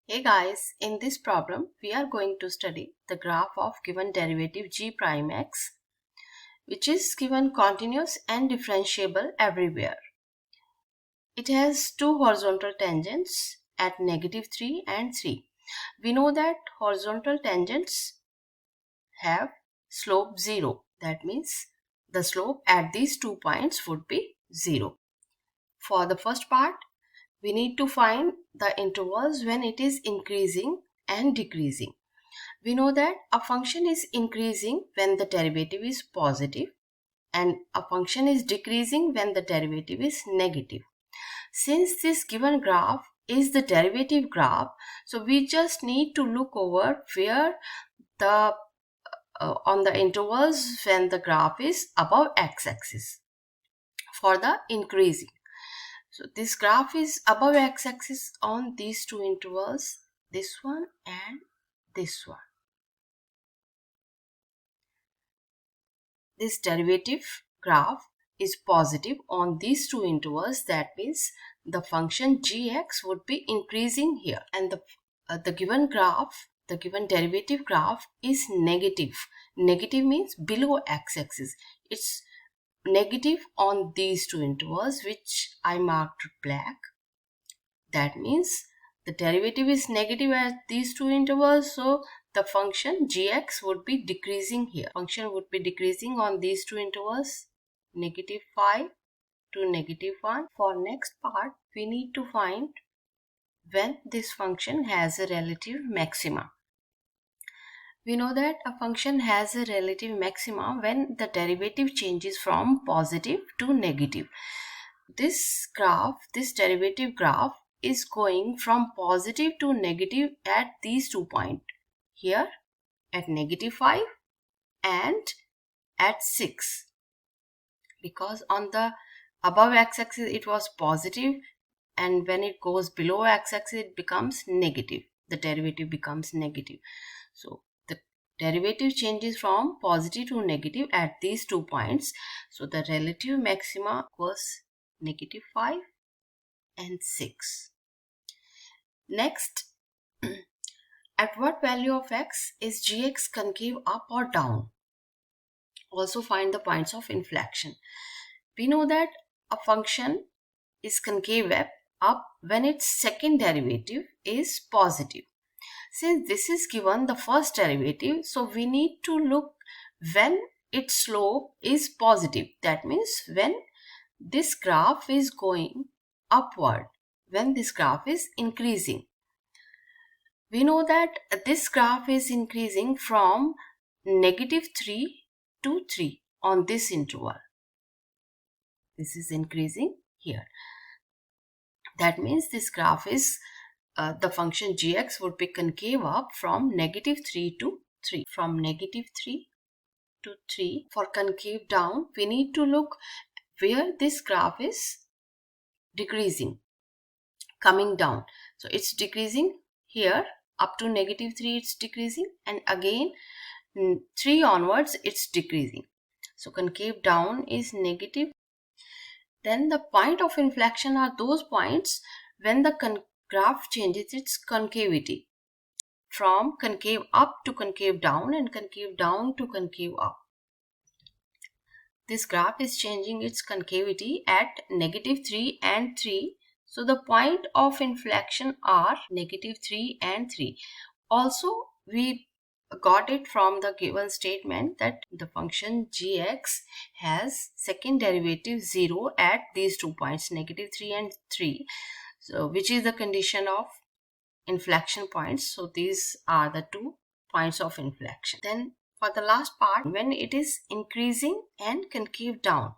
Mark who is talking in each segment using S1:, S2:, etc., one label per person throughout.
S1: Hey guys, in this problem we are going to study the graph of given derivative g prime x, which is given continuous and differentiable everywhere. It has two horizontal tangents at -3 and 3. We know that horizontal tangents have slope 0. That means the slope at these 2 points would be 0. For the first part, we need to find the intervals when it is increasing and decreasing. We know that a function is increasing when the derivative is positive and a function is decreasing when the derivative is negative. Since this given graph is the derivative graph, so we just need to look over where the on the intervals when the graph is above x-axis for the increasing. So this graph is above x-axis on these two intervals, this one and this one. This derivative graph is positive on these two intervals. That means the function gx would be increasing here, and the given graph, the given derivative graph is negative. Negative means below x-axis. It's negative on these two intervals, which I marked black. That means the derivative is negative at these two intervals, so the function gx would be decreasing here. Function would be decreasing on these two intervals, -5 to -1. For next part, we need to find when this function has a relative maxima. We know that a function has a relative maxima when the derivative changes from positive to negative. This graph, this derivative graph, is going from positive to negative at these 2 points. Here at -5 and at 6. Because on the above x-axis it was positive, and when it goes below x-axis it becomes negative. The derivative becomes negative. So the derivative changes from positive to negative at these 2 points. So the relative maxima was -5 and 6. Next, at what value of x is gx concave up or down? Also find the points of inflection. We know that a function is concave up when its second derivative is positive. Since this is given the first derivative, so we need to look when its slope is positive. That means when this graph is going upward, when this graph is increasing. We know that this graph is increasing from -3 to 3 on this interval. This is increasing here. That means this graph is, the function gx would be concave up from -3 to 3. From -3 to 3. For concave down, we need to look where this graph is decreasing, coming down. So it's decreasing here up to -3, it's decreasing, and again 3 onwards it's decreasing. So concave down is negative. Then the point of inflection are those points when the graph changes its concavity from concave up to concave down and concave down to concave up. This graph is changing its concavity at -3 and 3. So the point of inflection are -3 and 3. Also, we got it from the given statement that the function gx has second derivative 0 at these 2 points, -3 and 3. So which is the condition of inflection points. So these are the 2 points of inflection. Then for the last part, when it is increasing and concave down.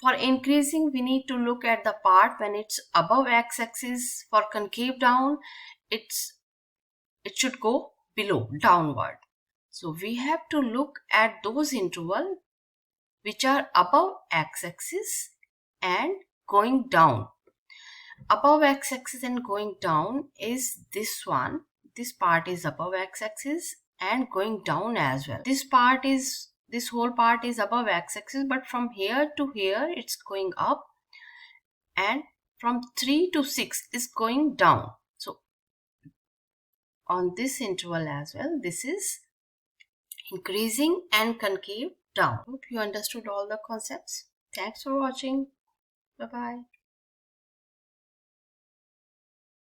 S1: For increasing, we need to look at the part when it's above x-axis. For concave down, it should go below, downward. So we have to look at those intervals which are above x-axis and going down. Above x-axis and going down is this one. This part is above x-axis and going down as well. This whole part is above x-axis, but from here to here it's going up, and from 3 to 6 is going down. So on this interval as well. This is increasing and concave down. Hope you understood all the concepts. Thanks for watching. Bye-bye.